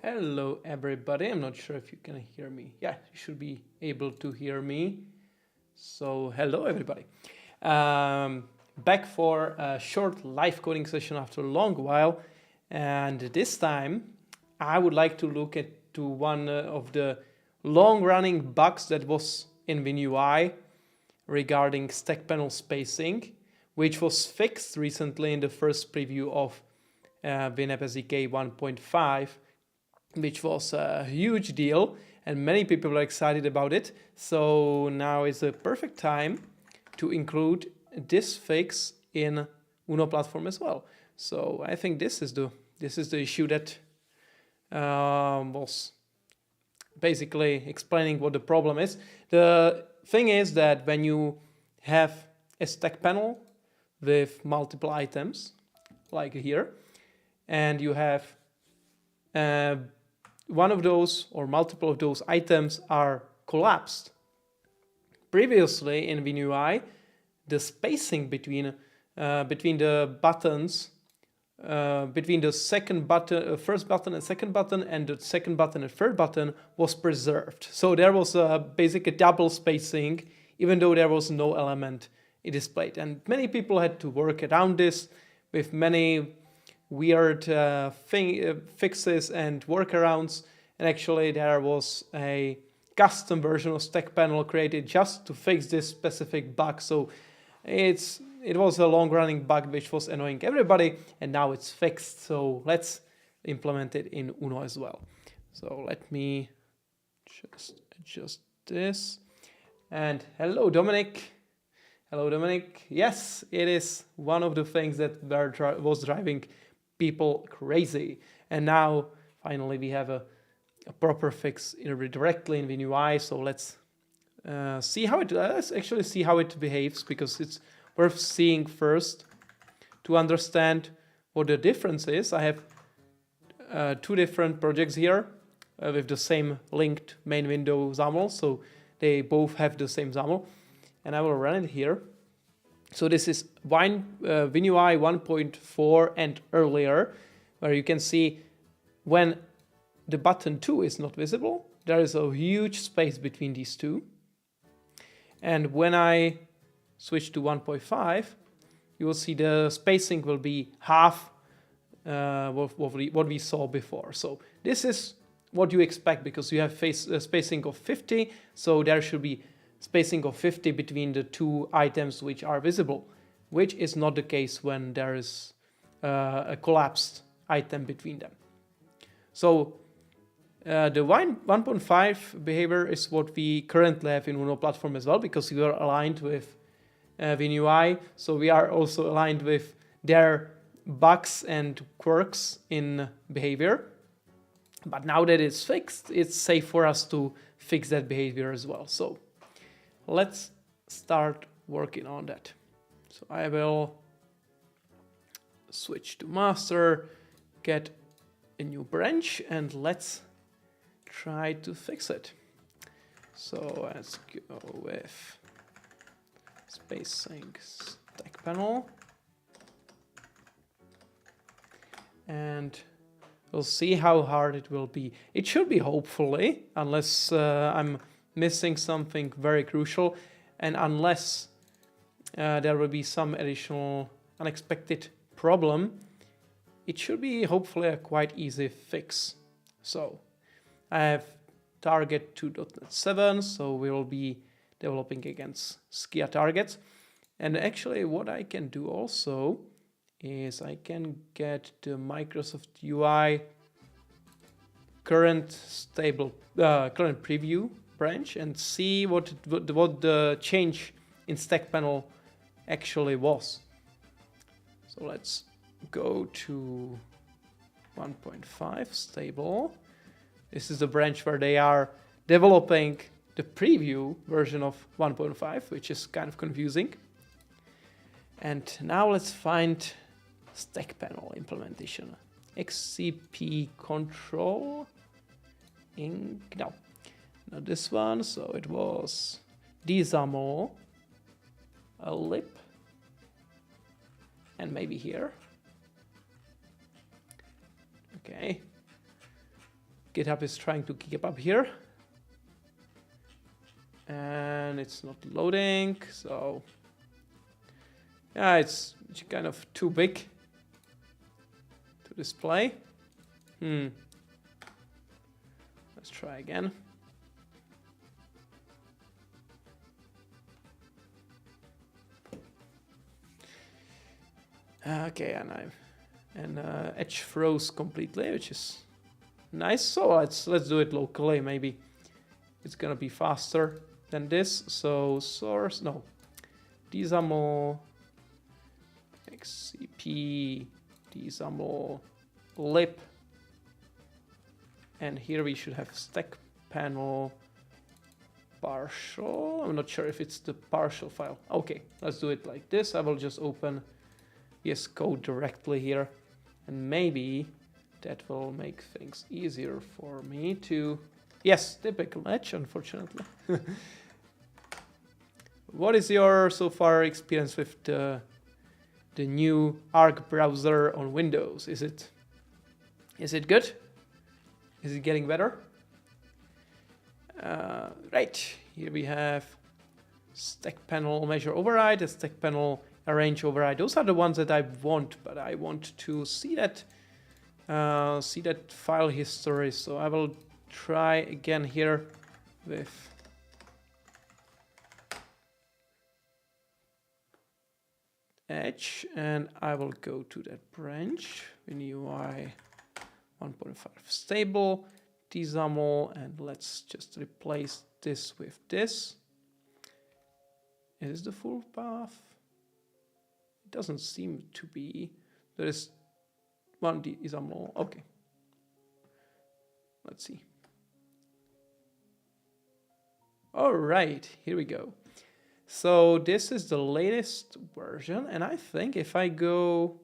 Hello everybody, I'm not sure if you can hear me. Yeah, you should be able to hear me. So hello everybody. Back for a short live coding session after a long while. And this time I would like to look at one of the long running bugs that was in WinUI regarding StackPanel spacing, which was fixed recently in the first preview of WinApp SDK 1.5. which was a huge deal and many people are excited about it. So now is a perfect time to include this fix in Uno platform as well. So I think this is the issue that was basically explaining what the problem is. The thing is that when you have a stack panel with multiple items like here, and you have one of those or multiple of those items are collapsed. Previously in WinUI, the spacing between the buttons, between the first button and second button, and the second button and third button was preserved. So there was basically double spacing, even though there was no element displayed. And many people had to work around this with many weird fixes and workarounds, and actually there was a custom version of StackPanel created just to fix this specific bug. So it was a long-running bug which was annoying everybody, and now it's fixed. So let's implement it in Uno as well. So let me just adjust this. And hello Dominic. Hello Dominic. Yes, it is one of the things that was driving people crazy. And now finally we have a proper fix directly in WinUI. So let's see how it. Let's actually see how it behaves, because it's worth seeing first to understand what the difference is. I have two different projects here with the same linked main window XAML, so they both have the same XAML, and I will run it here. So this is WinUI 1.4 and earlier, where you can see when the button 2 is not visible, there is a huge space between these two. And when I switch to 1.5, you will see the spacing will be half what we saw before. So this is what you expect, because you have spacing of 50, so there should be spacing of 50 between the two items which are visible, which is not the case when there is a collapsed item between them. So the 1.5 behavior is what we currently have in Uno platform as well, because we are aligned with WinUI, so we are also aligned with their bugs and quirks in behavior. But now that it's fixed, it's safe for us to fix that behavior as well. So let's start working on that. So I will switch to master, get a new branch, and let's try to fix it. So let's go with spacing StackPanel, and we'll see how hard it will be. It should be, hopefully, unless I'm missing something very crucial, and unless there will be some additional unexpected problem, it should be hopefully a quite easy fix. So I have target 2.NET 7, so we will be developing against Skia targets. And actually what I can do also is I can get the Microsoft UI current preview branch and see what the change in StackPanel actually was. So let's go to 1.5 stable. This is the branch where they are developing the preview version of 1.5, which is kind of confusing. And now let's find StackPanel implementation. XCP control. No, not this one. So it was XAML, a lib, and maybe here. Okay. GitHub is trying to keep up here. And it's not loading, so yeah, it's kind of too big to display. Let's try again. Okay, and Edge froze completely, which is nice. So let's do it locally. Maybe it's gonna be faster than this. So source, no, XAML, XCP, XAML, lib, and here we should have StackPanel partial. I'm not sure if it's the partial file. Okay, let's do it like this. I will just open VS Code directly here, and maybe that will make things easier for me to... Yes, typical match, unfortunately. What is your so far experience with the new Arc browser on Windows? Is it good? Is it getting better? Right, here we have StackPanel measure override, and StackPanel arrange override. Those are the ones that I want, but I want to see that file history. So I will try again here with Edge, and I will go to that branch WinUI 1.5 stable XAML, and let's just replace this with this. Is the full path? It doesn't seem to be. There is 1D is more. Okay. Let's see. All right, here we go. So this is the latest version, and I think if I go...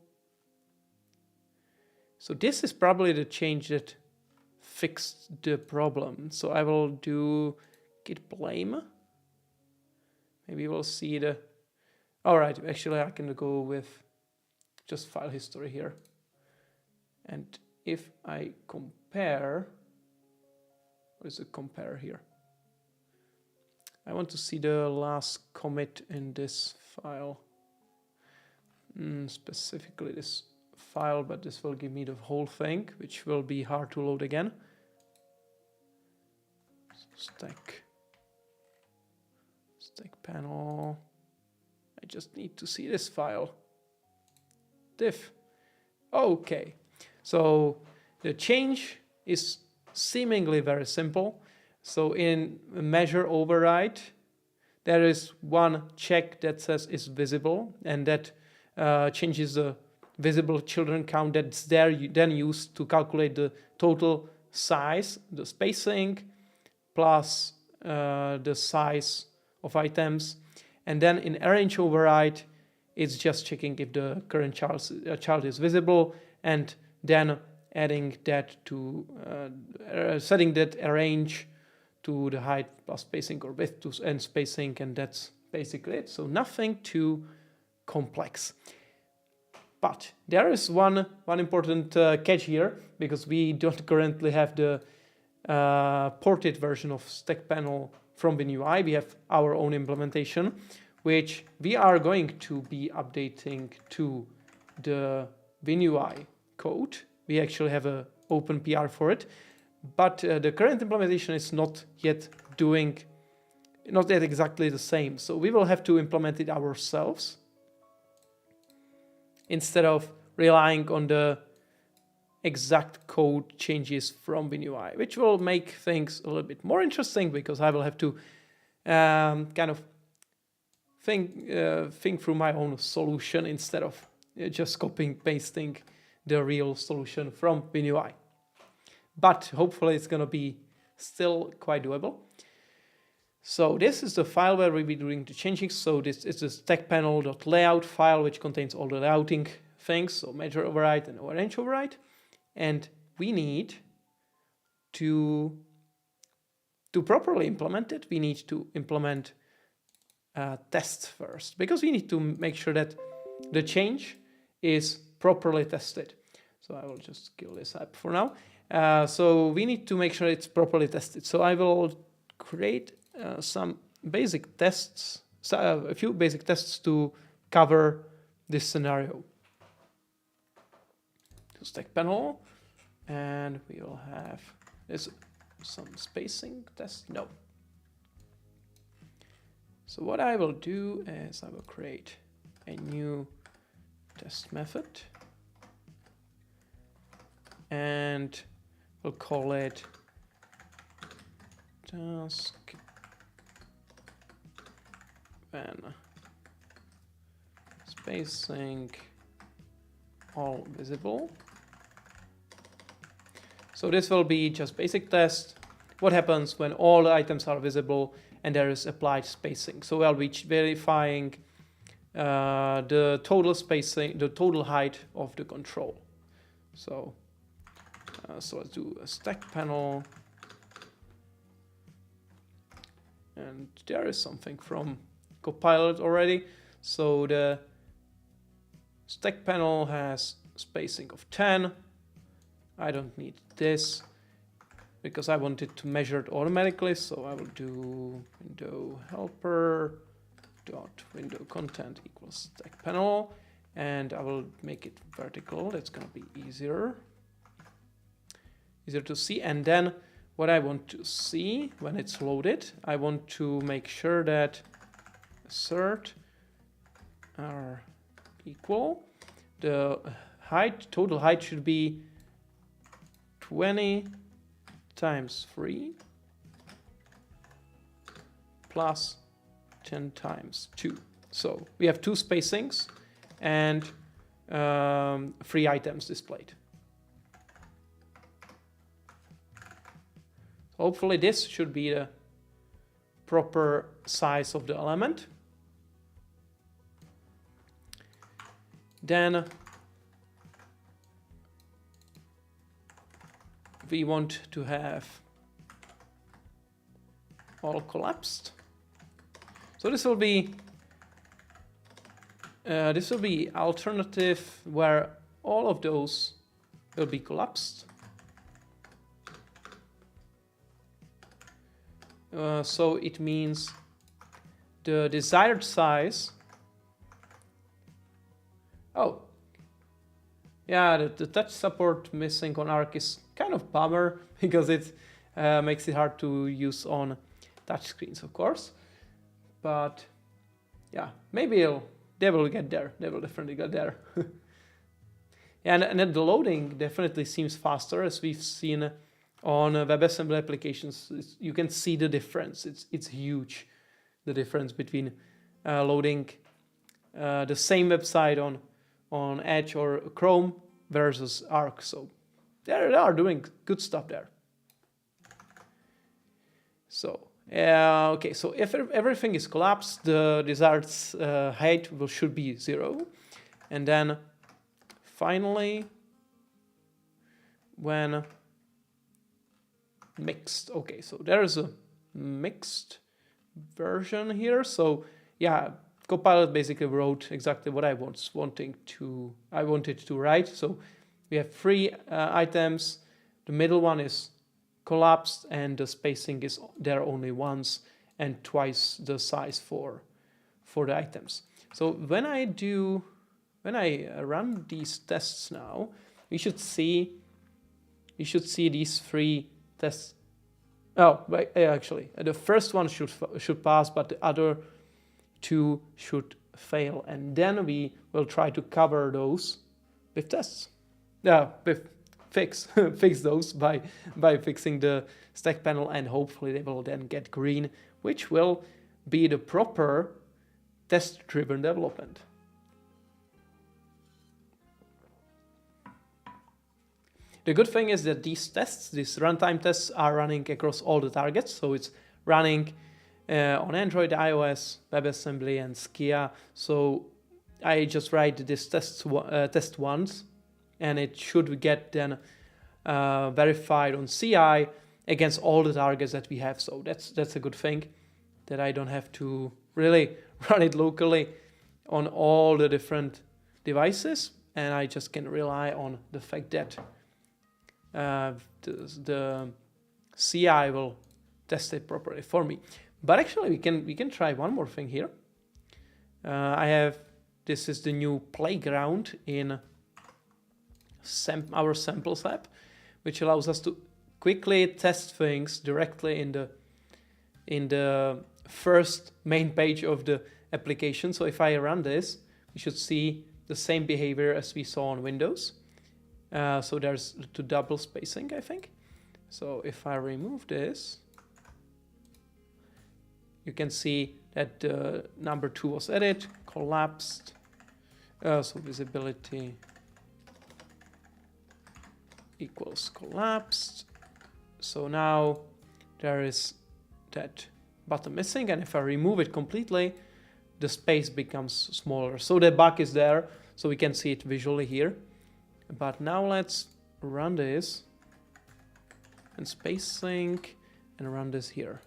So this is probably the change that fixed the problem. So I will do git blame. Maybe we'll see the... All right, actually I can go with just file history here. And if I compare... What is the compare here? I want to see the last commit in this file. Specifically this file, but this will give me the whole thing, which will be hard to load again. StackPanel. I just need to see this file. Diff. Okay. So the change is seemingly very simple. So in measure override, there is one check that says is visible, and that changes the visible children count that's there, then used to calculate the total size, the spacing, plus the size of items. And then in arrange override, it's just checking if the current child is visible, and then adding that to setting that arrange to the height plus spacing or width to end spacing, and that's basically it. So nothing too complex. But there is one important catch here, because we don't currently have the ported version of StackPanel from WinUI. We have our own implementation, which we are going to be updating to the WinUI code. We actually have an open PR for it. But the current implementation is not yet exactly the same. So we will have to implement it ourselves instead of relying on the exact code changes from WinUI, which will make things a little bit more interesting, because I will have to kind of think through my own solution instead of just copying pasting the real solution from WinUI. But hopefully it's going to be still quite doable. So this is the file where we'll be doing the changing. So this is the StackPanel.layout file, which contains all the layouting things, so measure override and arrange override. And we need to properly implement it, we need to implement tests first, because we need to make sure that the change is properly tested. So I will just kill this app for now. So we need to make sure it's properly tested. So I will create some basic tests, a few basic tests to cover this scenario. So StackPanel, and we will have some spacing test. No. So what I will do is I will create a new test method, and we'll call it task when spacing all visible. So this will be just basic test. What happens when all the items are visible and there is applied spacing? So I'll be verifying the total spacing, the total height of the control. So let's do a StackPanel, and there is something from Copilot already. So the StackPanel has spacing of 10. I don't need this because I want it to measure it automatically. So I will do window helper dot window content equals StackPanel, and I will make it vertical. That's going to be easier to see. And then what I want to see when it's loaded, I want to make sure that assert are equal. The height, total height should be 20 times 3 plus 10 times 2. So we have two spacings, and free items displayed. Hopefully this should be the proper size of the element. Then we want to have all collapsed. So this will be alternative where all of those will be collapsed. So it means the desired size. Oh, yeah, the touch support missing on Arc is kind of bummer because it makes it hard to use on touchscreens, of course. But yeah, maybe they will get there. They will definitely get there. And then the loading definitely seems faster, as we've seen on WebAssembly applications. You can see the difference. It's huge, the difference between loading the same website on Edge or Chrome versus Arc. So they are doing good stuff there. So okay, so if everything is collapsed, the desired height should be 0, and then finally when mixed. Okay, so there is a mixed version here. So yeah, Copilot basically wrote exactly what I wanted to write. So we have 3 items. The middle one is collapsed, and the spacing is there only once and twice the size for the items. So when I run these tests now, you should see these 3 tests. Oh, right, actually, the first one should pass, but the other 2 should fail, and then we will try to cover those with tests. With fix those by fixing the StackPanel, and hopefully they will then get green, which will be the proper test-driven development. The good thing is that these runtime tests, are running across all the targets. So it's running on Android, iOS, WebAssembly, and Skia. So I just write this test once, and it should get then verified on CI against all the targets that we have. So that's a good thing, that I don't have to really run it locally on all the different devices, and I just can rely on the fact that the CI will test it properly for me. But actually, we can try one more thing here. This is the new playground in our samples app, which allows us to quickly test things directly in the first main page of the application. So if I run this, we should see the same behavior as we saw on Windows. So there's the double spacing, I think. So if I remove this, you can see that number 2 was added, collapsed. So visibility equals collapsed. So now there is that button missing, and if I remove it completely, the space becomes smaller. So the bug is there, so we can see it visually here. But now let's run this and space sync and run this here.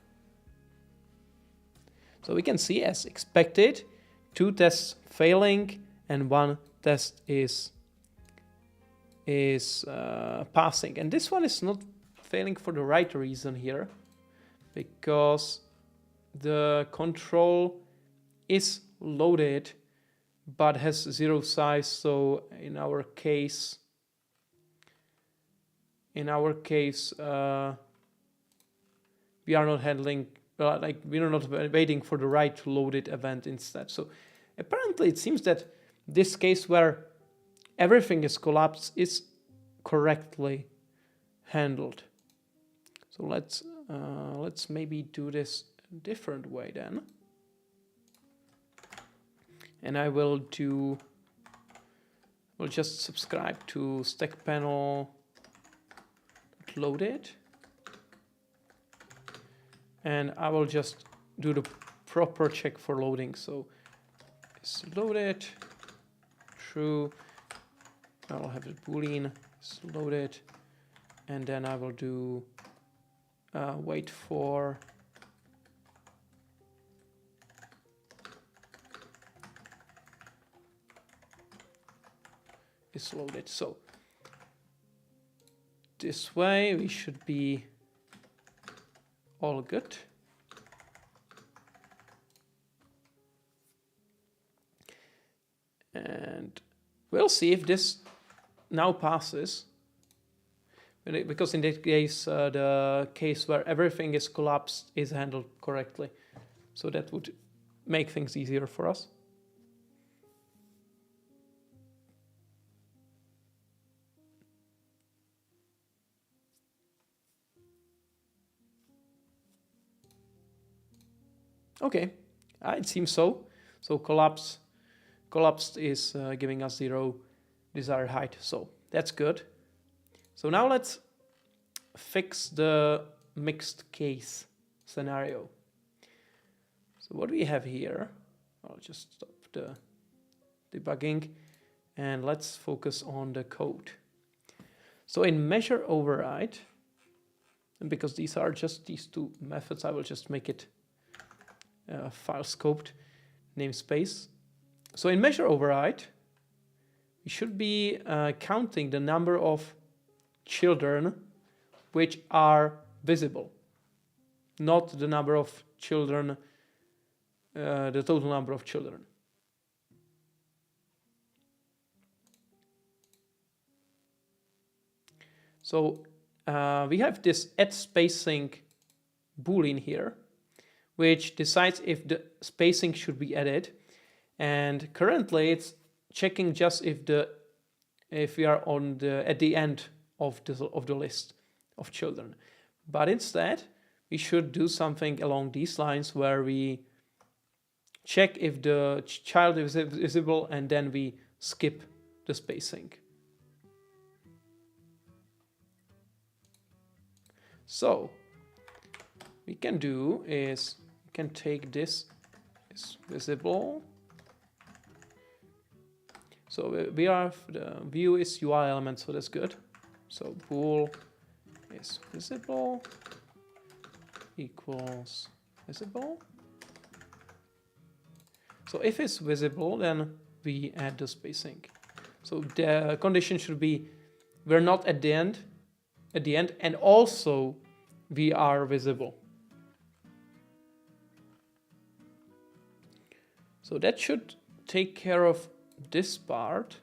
So we can see, as expected, 2 tests failing and 1 test is passing. And this one is not failing for the right reason here, because the control is loaded but has 0 size. So in our case, we are not handling, we are not waiting for the right loaded event instead. So apparently it seems that this case where everything is collapsed is correctly handled. So let's maybe do this a different way then. And I will do we'll just subscribe to StackPanel, load it, and I will just do the proper check for loading. So it's loaded, true. I will have the boolean is loaded, and then I will do wait for is loaded. So this way we should be all good. And we'll see if this now passes, because in that case the case where everything is collapsed is handled correctly, so that would make things easier for us. Okay, it seems so. So collapsed is giving us 0 desired height, so that's good. So now let's fix the mixed case scenario. So what we have here, I'll just stop the debugging and let's focus on the code. So in measure override, and because these are just these two methods, I will just make it file scoped namespace. So in measure override, we should be counting the number of children which are visible, not the number of children, the total number of children. So we have this add spacing boolean here, which decides if the spacing should be added, and currently it's checking just if we are on at the end of the list of children. But instead we should do something along these lines where we check if the child is visible and then we skip the spacing. So we can do is we can take this is visible. So we have the view is UI element, so that's good. So bool is visible equals visible. So if it's visible, then we add the spacing. So the condition should be we're not at the end, and also we are visible. So that should take care of this part.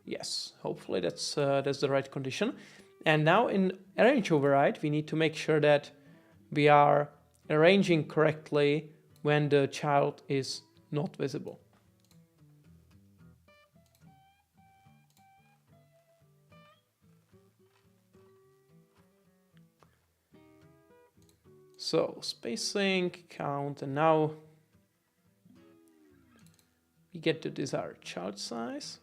Yes, hopefully that's the right condition. And now in arrange override, we need to make sure that we are arranging correctly when the child is not visible. So spacing, count, and now we get the desired child size.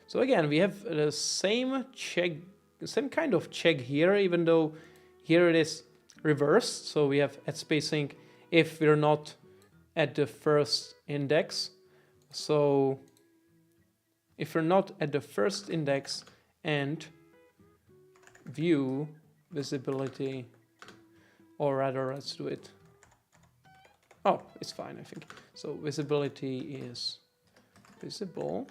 So again, we have the same check, same kind of check here, even though here it is reversed. So we have at spacing if we're not at the first index. So if we're not at the first index and view visibility, or rather let's do it. Oh, it's fine, I think. So visibility is visible.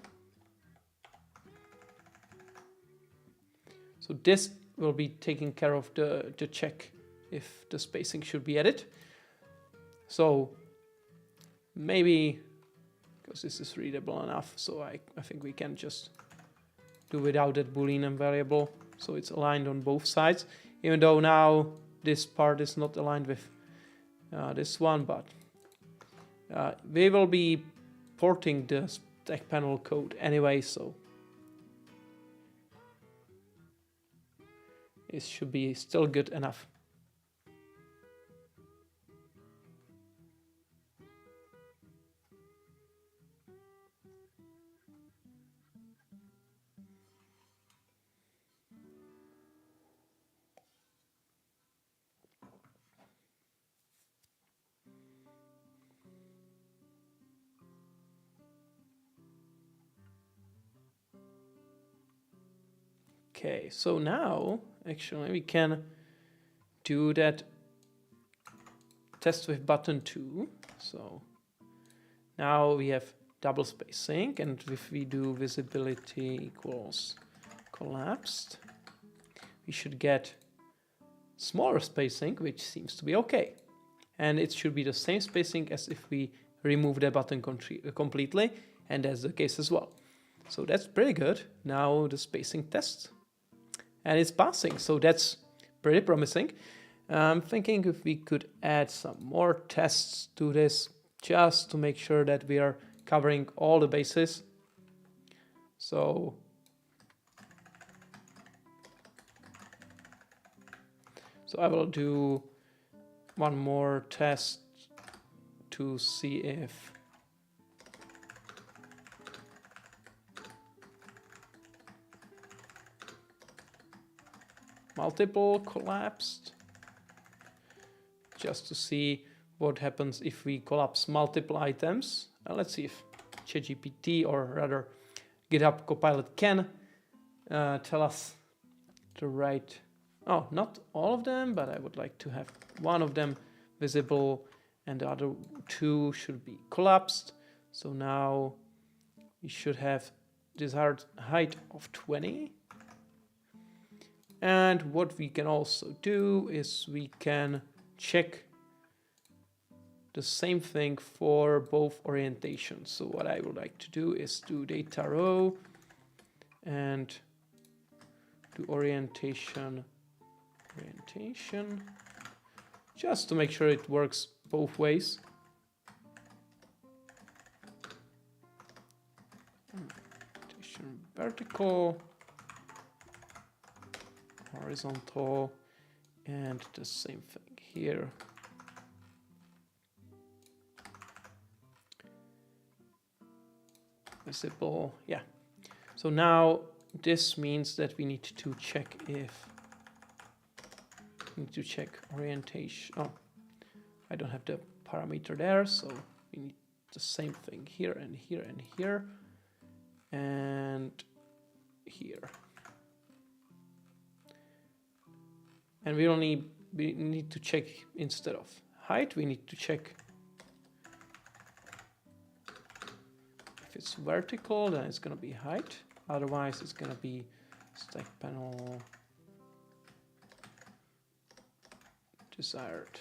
So this will be taking care of the check if the spacing should be added. So maybe, because this is readable enough, so I think we can just do without that Boolean variable. So it's aligned on both sides, even though now this part is not aligned with this one, but We will be porting the StackPanel code anyway, so it should be still good enough. Okay, so now actually we can do that test with button 2. So now we have double spacing, and if we do visibility equals collapsed, we should get smaller spacing, which seems to be okay. And it should be the same spacing as if we remove the button completely, and that's the case as well. So that's pretty good. Now the spacing test, and it's passing, so that's pretty promising. I'm thinking if we could add some more tests to this, just to make sure that we are covering all the bases. So I will do one more test to see if multiple collapsed, just to see what happens if we collapse multiple items. Let's see if ChatGPT, or rather GitHub Copilot, can tell us the right, oh, not all of them, but I would like to have one of them visible and the other two should be collapsed. So now we should have desired height of 20. And what we can also do is we can check the same thing for both orientations. So what I would like to do is do data row and do orientation, just to make sure it works both ways. Orientation vertical, horizontal, and the same thing here. Visible, yeah. So now this means that we need to check orientation. Oh, I don't have the parameter there, so we need the same thing here and here and here and here. And we need to check, instead of height, we need to check if it's vertical, then it's going to be height. Otherwise, it's going to be StackPanel desired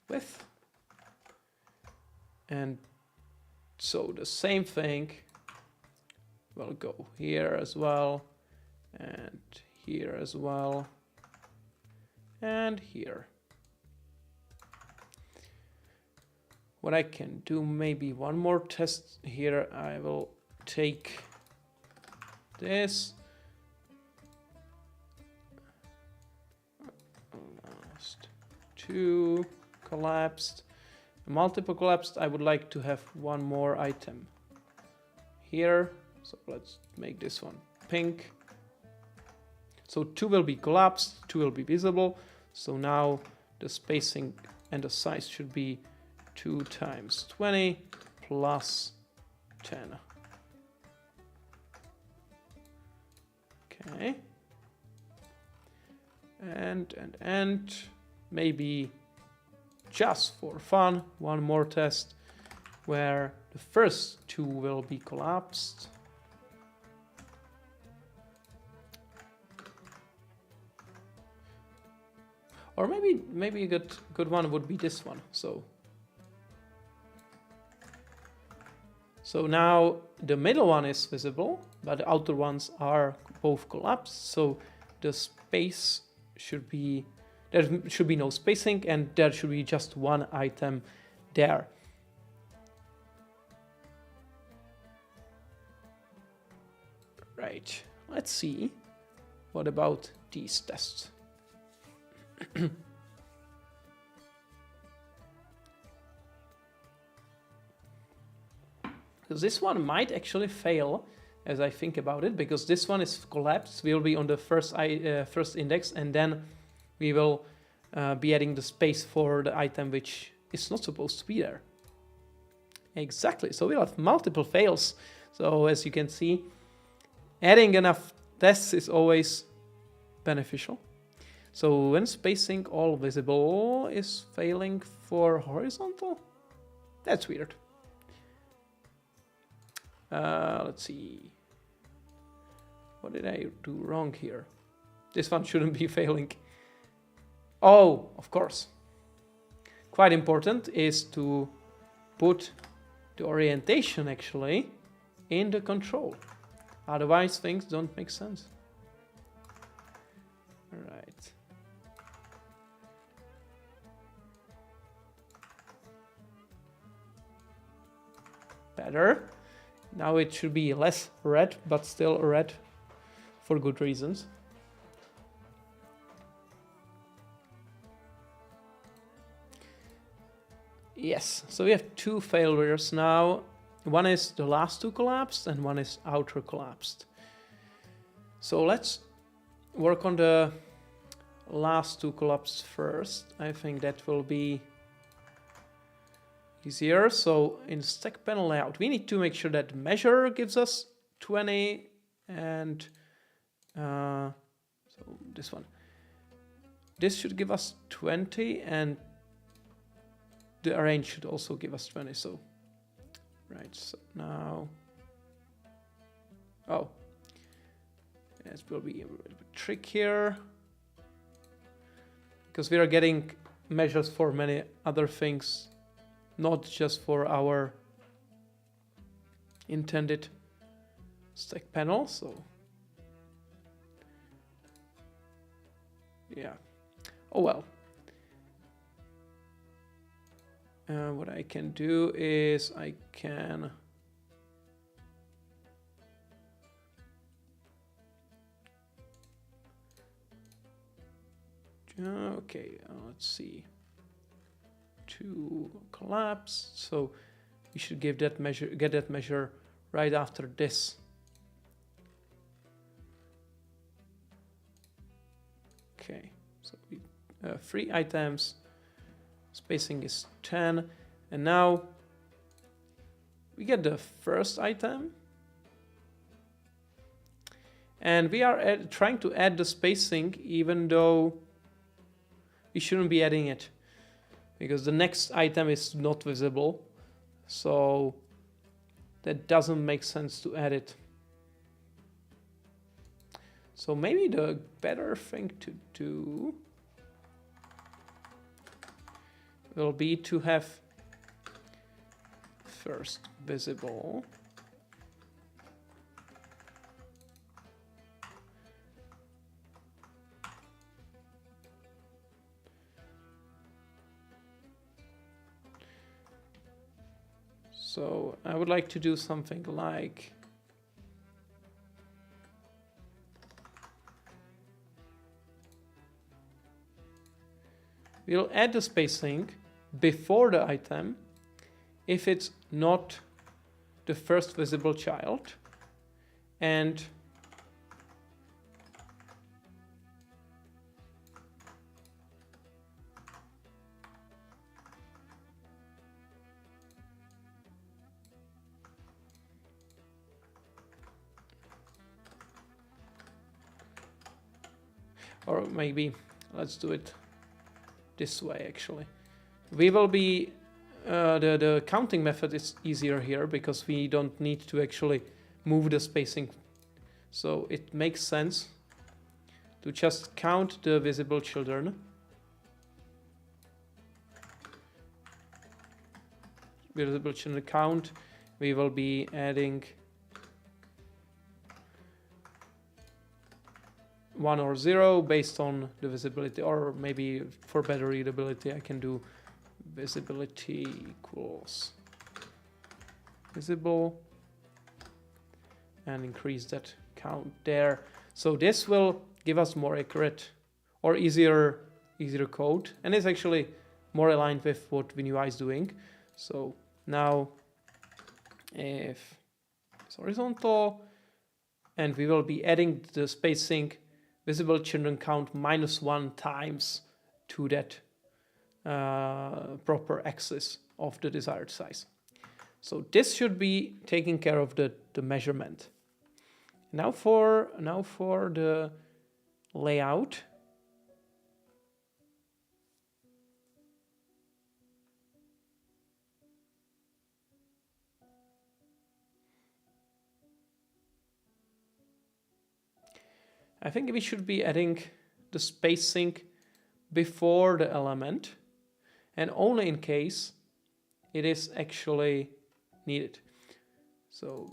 width. And so the same thing will go here as well, and here as well, and here. What I can do, maybe one more test here. I will take this, last two collapsed, multiple collapsed. I would like to have one more item here, so let's make this one pink. So 2 will be collapsed, 2 will be visible. So now the spacing and the size should be 2 times 20 plus 10. Okay. And maybe just for fun, one more test where the first 2 will be collapsed. Or maybe a good one would be this one. So now the middle one is visible, but the outer ones are both collapsed. So the space should be, there should be no spacing, and there should be just one item there. Right, let's see. What about these tests? Because this one might actually fail as I think about it, because this one is collapsed. We'll be on the first index, and then we will be adding the space for the item which is not supposed to be there. Exactly, so we'll have multiple fails. So as you can see, adding enough tests is always beneficial. So when spacing all visible is failing for horizontal, that's weird. Let's see. What did I do wrong here? This one shouldn't be failing. Oh, of course. Quite important is to put the orientation actually in the control. Otherwise things don't make sense. All right. Better. Now it should be less red, but still red for good reasons. Yes, so we have two failures now. One is the last two collapsed and one is outer collapsed. So let's work on the last two collapsed first. I think that will be easier. So in StackPanel layout, we need to make sure that measure gives us 20 and so this one. This should give us 20 and the arrange should also give us 20. So right, so now, oh, this will be a bit of a trick here because we are getting measures for many other things, not just for our intended stack panel. So yeah, oh well. What I can do is I can okay, let's see, to collapse. So we should give that measure, get that measure right after this. Okay, so we 3 items. Spacing is 10, and now we get the first item, and we are trying to add the spacing even though we shouldn't be adding it because the next item is not visible, so that doesn't make sense to add it. So maybe the better thing to do will be to have first visible, so I would like to do something like we'll add the spacing before the item if it's not the first visible child, and or maybe let's do it this way actually. We will be the counting method is easier here because we don't need to actually move the spacing, so it makes sense to just count the visible children. Visible children count. We will be adding 1 or 0 based on the visibility, or maybe for better readability I can do visibility equals visible, and increase that count there. So this will give us more accurate or easier code, and it's actually more aligned with what WinUI is doing. So now if it's horizontal, and we will be adding the spacing visible children count -1 times to that proper axis of the desired size. So this should be taking care of the measurement. Now for the layout. I think we should be adding the spacing before the element, and only in case it is actually needed. So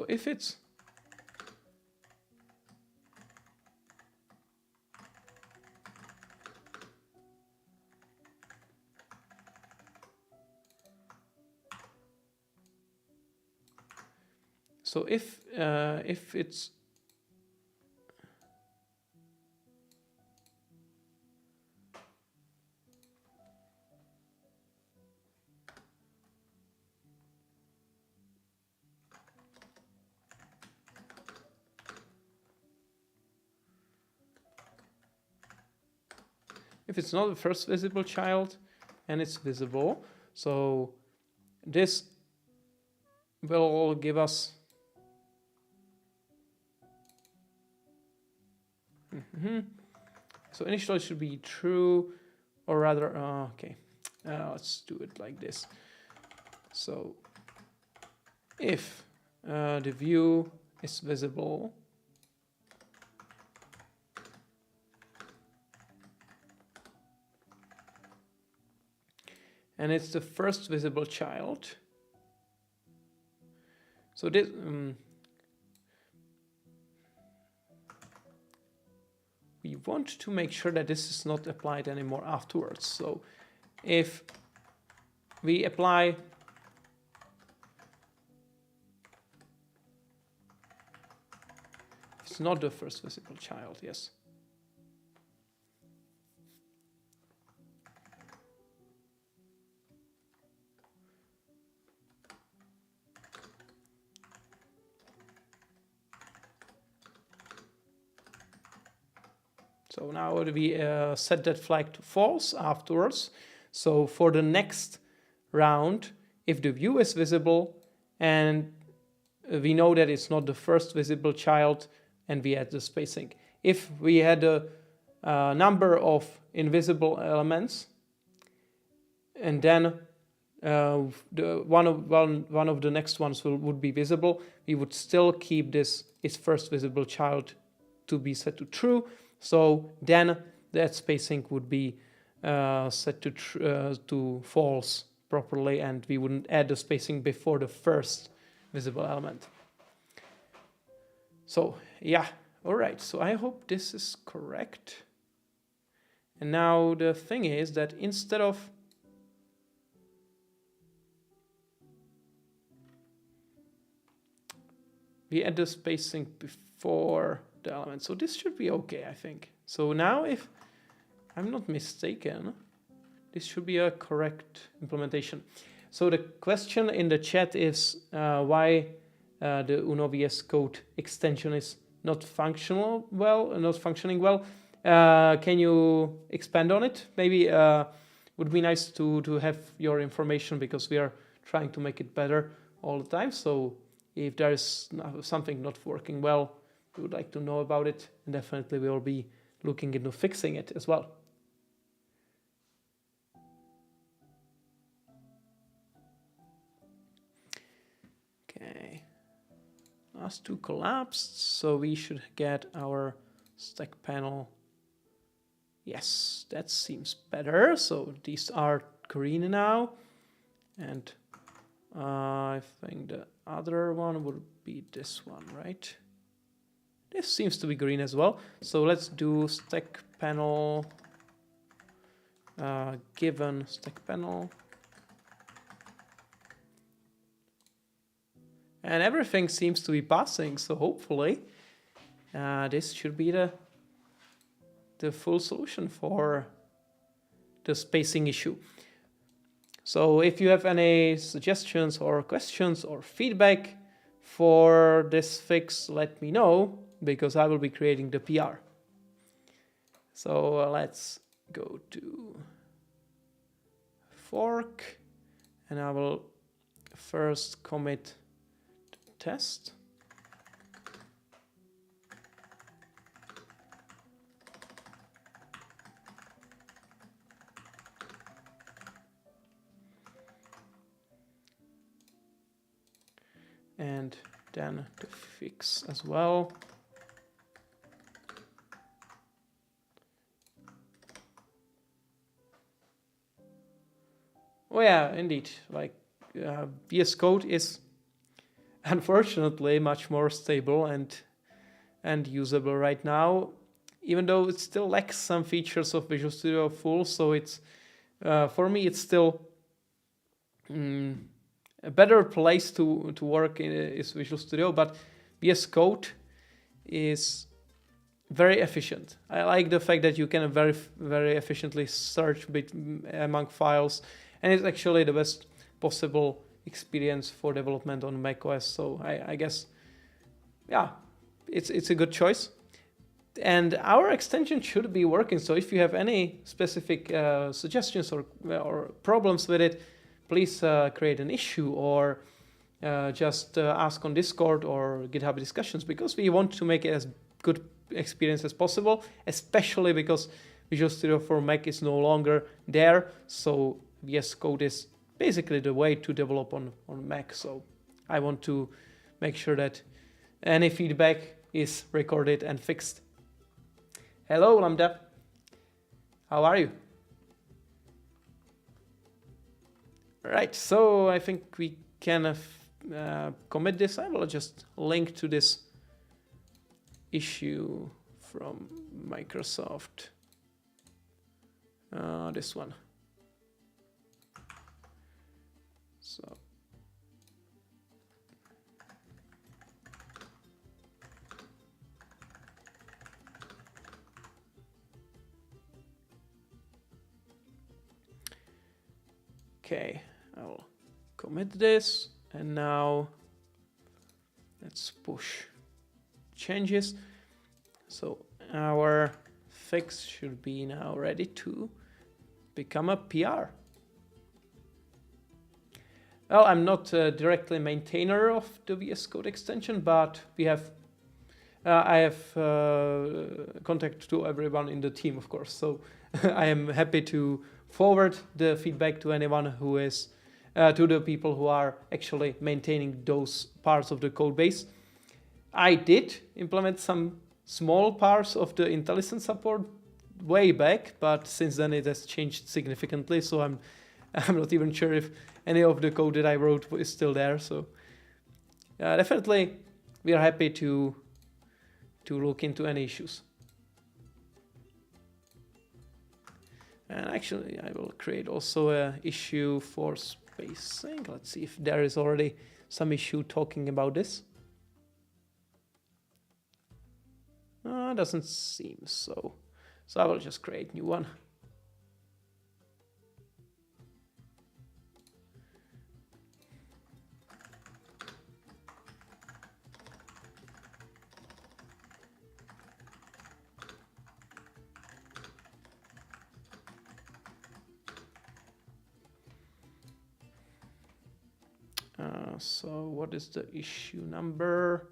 if it's if it's not the first visible child and it's visible, so this will give us so initially it should be true, or rather okay, let's do it like this. So if the view is visible, and it's the first visible child, so this we want to make sure that this is not applied anymore afterwards. So if we apply it's not the first visible child, yes. So now we set that flag to false afterwards. So for the next round, if the view is visible and we know that it's not the first visible child, and we add the spacing. If we had a number of invisible elements, and then one of the next ones would be visible, we would still keep this its first visible child to be set to true. So then that spacing would be set to false properly, and we wouldn't add the spacing before the first visible element. So yeah, all right. So I hope this is correct. And now the thing is that instead of we add the spacing before the element. So this should be okay, I think. So now if I'm not mistaken, this should be a correct implementation. So the question in the chat is why the Uno VS Code extension is not functioning well. Can you expand on it? Maybe would be nice to have your information, because we are trying to make it better all the time. So if there is something not working well, we would like to know about it, and definitely we will be looking into fixing it as well. Okay, last two collapsed, so we should get our stack panel. Yes, that seems better. So these are green now, and I think the other one would be this one, right? This seems to be green as well. So let's do stack StackPanel, given StackPanel. And everything seems to be passing, so hopefully this should be the full solution for the spacing issue. So if you have any suggestions or questions or feedback for this fix, let me know, because I will be creating the PR. So let's go to fork, and I will first commit the test. And then the fix as well. Oh yeah, indeed. Like VS Code is unfortunately much more stable and usable right now, even though it still lacks some features of Visual Studio Full. So it's for me it's still a better place to work in is Visual Studio, but VS Code is very efficient. I like the fact that you can very efficiently search among files, and it's actually the best possible experience for development on macOS. So I guess, yeah, it's a good choice. And our extension should be working. So if you have any specific suggestions or problems with it, please create an issue or just ask on Discord or GitHub discussions, because we want to make it as good experience as possible, especially because Visual Studio for Mac is no longer there. So VS Code is basically the way to develop on Mac. So I want to make sure that any feedback is recorded and fixed. Hello, Lambda. How are you? Right, so I think we can commit this. I will just link to this issue from Microsoft. This one. So. Okay, I'll commit this, and now let's push changes. So our fix should be now ready to become a PR. Well, I'm not directly maintainer of the VS Code extension, but we have I have contact to everyone in the team, of course. So I am happy to forward the feedback to anyone who is to the people who are actually maintaining those parts of the code base. I did implement some small parts of the IntelliSense support way back, but since then it has changed significantly. So I'm not even sure if any of the code that I wrote is still there. So definitely we are happy to look into any issues. And actually I will create also an issue for spacing. Let's see if there is already some issue talking about this. Doesn't seem so. So I will just create a new one. So what is the issue number?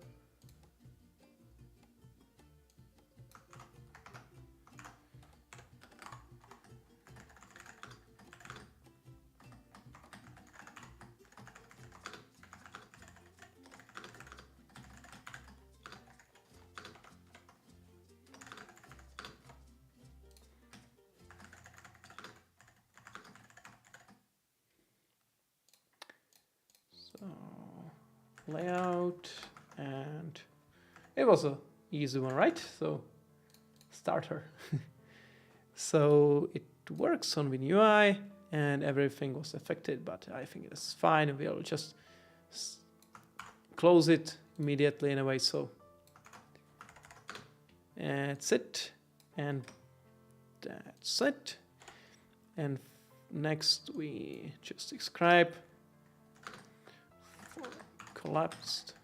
Layout, and it was a easy one, right? So starter. So it works on WinUI and everything was affected, but I think it's fine. We'll just close it immediately anyway. So that's it, and that's it. And next we just describe for collapsed.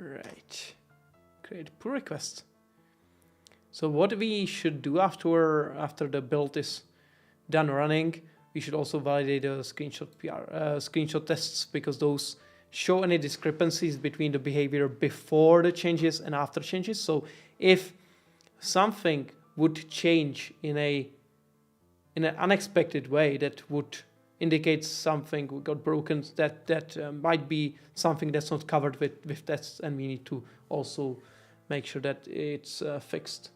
Right, create pull request. So what we should do after the build is done running, we should also validate the screenshot tests, because those show any discrepancies between the behavior before the changes and after changes. So if something would change in an unexpected way that would indicate something got broken, that might be something that's not covered with tests, and we need to also make sure that it's fixed.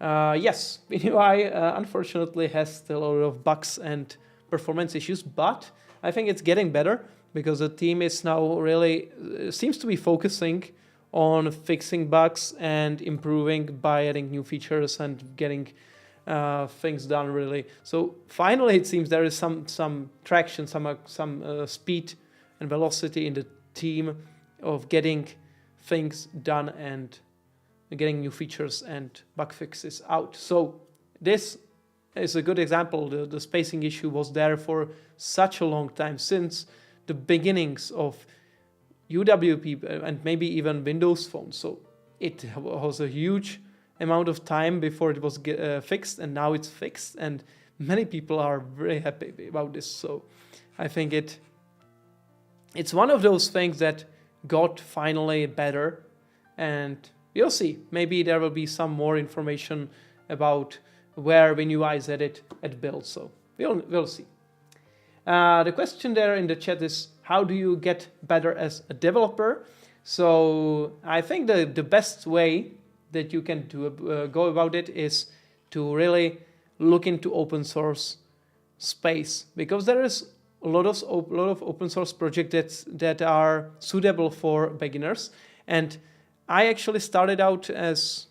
Yes, WinUI unfortunately has still a lot of bugs and performance issues, but I think it's getting better because the team is now really seems to be focusing on fixing bugs and improving by adding new features and getting things done really. So finally, it seems there is some traction, some speed and velocity in the team of getting things done and getting new features and bug fixes out. So this is a good example. The spacing issue was there for such a long time, since the beginnings of UWP and maybe even Windows Phone. So it was a huge amount of time before it was fixed, and now it's fixed, and many people are very happy about this. So I think it's one of those things that got finally better, and you'll see. Maybe there will be some more information about where WinUI is at build. So we'll see. The question there in the chat is, how do you get better as a developer? So I think the best way that you can go about it is to really look into open source space, because there is a lot of open source projects that are suitable for beginners. And I actually started out as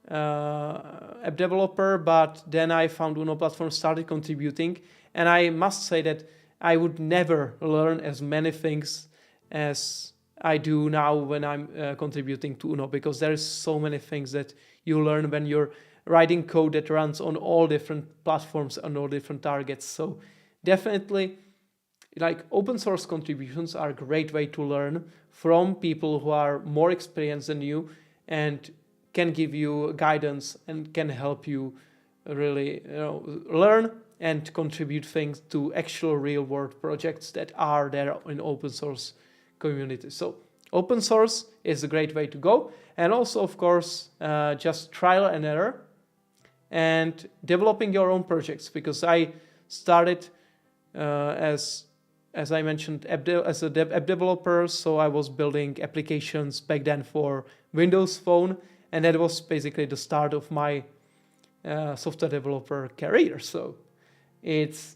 app developer, but then I found Uno platform, started contributing, and I must say that I would never learn as many things as I do now when I'm contributing to Uno, because there is so many things that you learn when you're writing code that runs on all different platforms and all different targets. So definitely, like, open source contributions are a great way to learn from people who are more experienced than you and can give you guidance and can help you really learn and contribute things to actual real world projects that are there in open source community. So open source is a great way to go. And also, of course, just trial and error and developing your own projects, because I started as I mentioned, as a app developer. So I was building applications back then for Windows Phone, and that was basically the start of my software developer career. So it's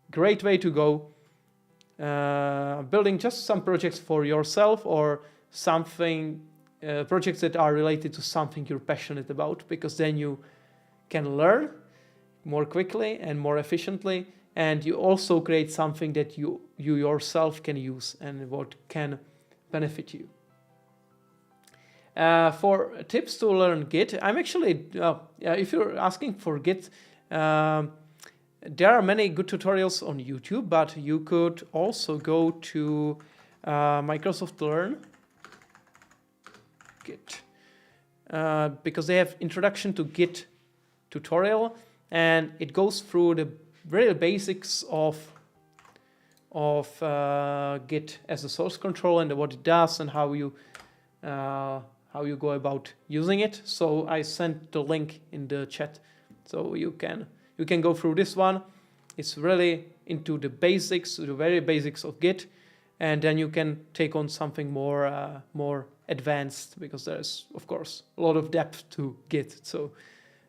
a great way to go. Building just some projects for yourself, or something, projects that are related to something you're passionate about, because then you can learn more quickly and more efficiently, and you also create something that you yourself can use and what can benefit you. For tips to learn Git, I'm actually, if you're asking for Git, there are many good tutorials on YouTube, but you could also go to Microsoft Learn Git, because they have introduction to Git tutorial, and it goes through the real basics of Git as a source control and what it does and how you go about using it. So I sent the link in the chat So you can go through this one. It's really into the basics, the very basics of Git, and then you can take on something more advanced, because there's of course a lot of depth to Git. So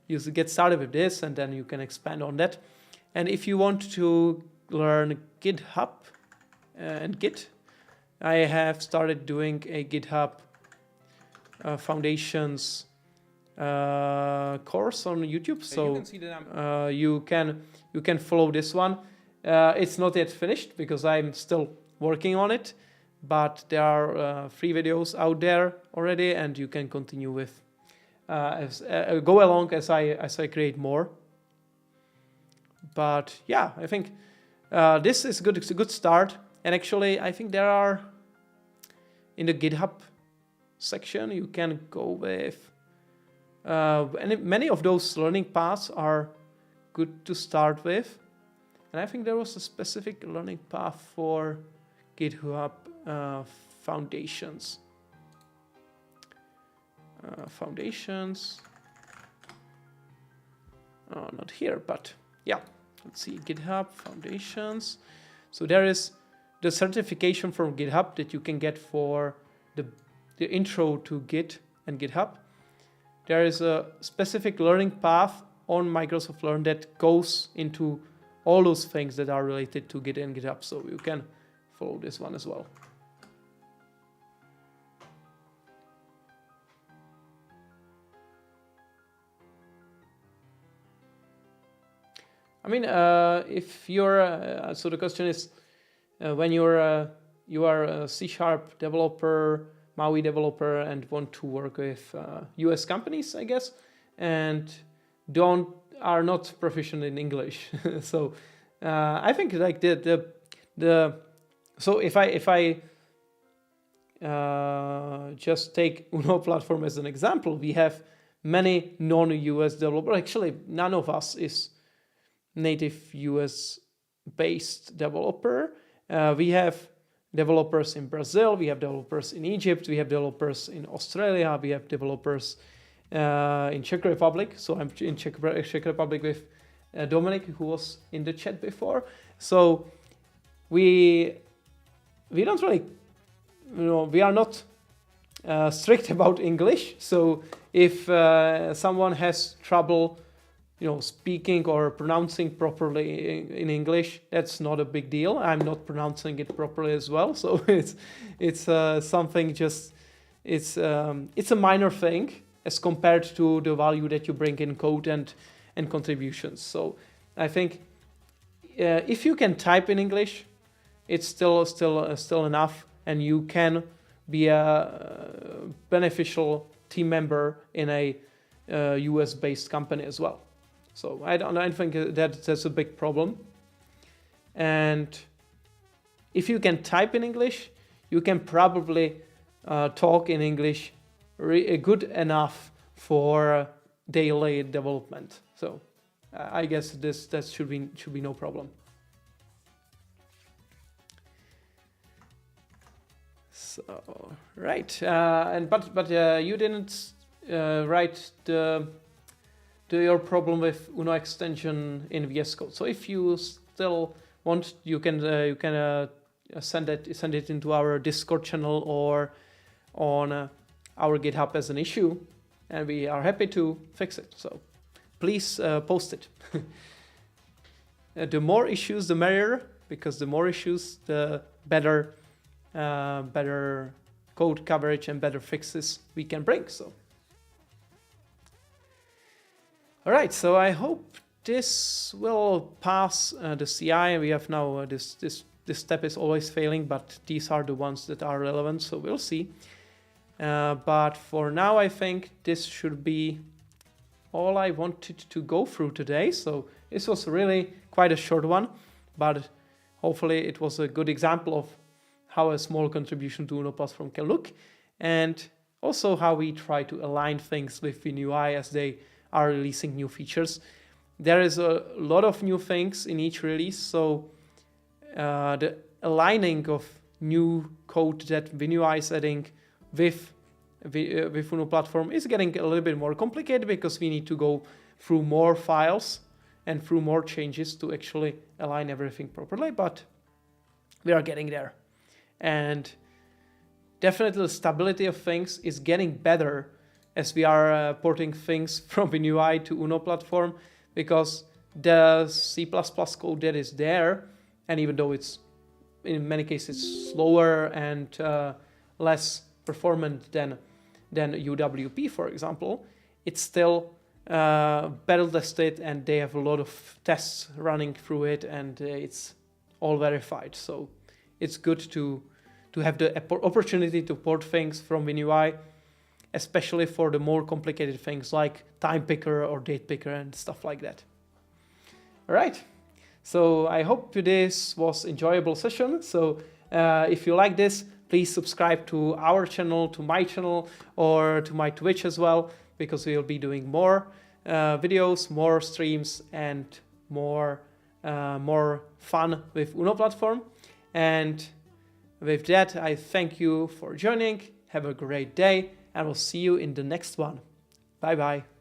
you get started with this, and then you can expand on that. And if you want to learn GitHub and Git, I have started doing a GitHub Foundations course on YouTube. So you can see that you can follow this one. It's not yet finished because I'm still working on it, but there are 3 videos out there already, and you can continue with go along as I create more. But yeah, I think this is good. It's a good start. And actually, I think there are in the GitHub section you can go with. And many of those learning paths are good to start with. And I think there was a specific learning path for GitHub Foundations. Foundations. Oh, not here, but yeah. Let's see, GitHub Foundations. So there is the certification from GitHub that you can get for the intro to Git and GitHub. There is a specific learning path on Microsoft Learn that goes into all those things that are related to Git and GitHub. So you can follow this one as well. I mean, if you're so the question is, when you are a C# developer, MAUI developer, and want to work with US companies, I guess, and are not proficient in English. So I think like so if I just take UNO platform as an example, we have many non-US developers. Actually, none of us is native US based developer. We have developers in Brazil, we have developers in Egypt, we have developers in Australia, we have developers in Czech Republic. So I'm in Czech Republic with Dominic, who was in the chat before. So we don't really, we are not strict about English. So if someone has trouble speaking or pronouncing properly in English, that's not a big deal. I'm not pronouncing it properly as well, so it's something just it's a minor thing as compared to the value that you bring in code and contributions. So I think if you can type in English, it's still enough, and you can be a beneficial team member in a US-based company as well. So I don't think that's a big problem. And if you can type in English, you can probably talk in English good enough for daily development. So I guess that should be no problem. So right, but you didn't write your problem with UNO extension in VS Code. So if you still want, you can send it into our Discord channel or on our GitHub as an issue, and we are happy to fix it. So please post it. The more issues, the merrier, because the more issues, the better code coverage and better fixes we can bring. So. All right, so I hope this will pass the CI. We have now this step is always failing, but these are the ones that are relevant, so we'll see. But for now, I think this should be all I wanted to go through today. So this was really quite a short one, but hopefully it was a good example of how a small contribution to UNO platform can look, and also how we try to align things with WinUI as they are releasing new features. There is a lot of new things in each release, so the aligning of new code that WinUI is adding with UNO platform is getting a little bit more complicated, because we need to go through more files and through more changes to actually align everything properly, but we are getting there. And definitely the stability of things is getting better as we are porting things from WinUI to UNO platform, because the C++ code that is there, and even though it's in many cases slower and less performant than UWP, for example, it's still battle tested, and they have a lot of tests running through it, and it's all verified. So it's good to have the opportunity to port things from WinUI, especially for the more complicated things like time picker or date picker and stuff like that. All right. So I hope this was enjoyable session. So if you like this, please subscribe to our channel, to my channel, or to my Twitch as well, because we'll be doing more videos, more streams, and more fun with UNO platform. And with that, I thank you for joining. Have a great day, and we'll see you in the next one. Bye bye.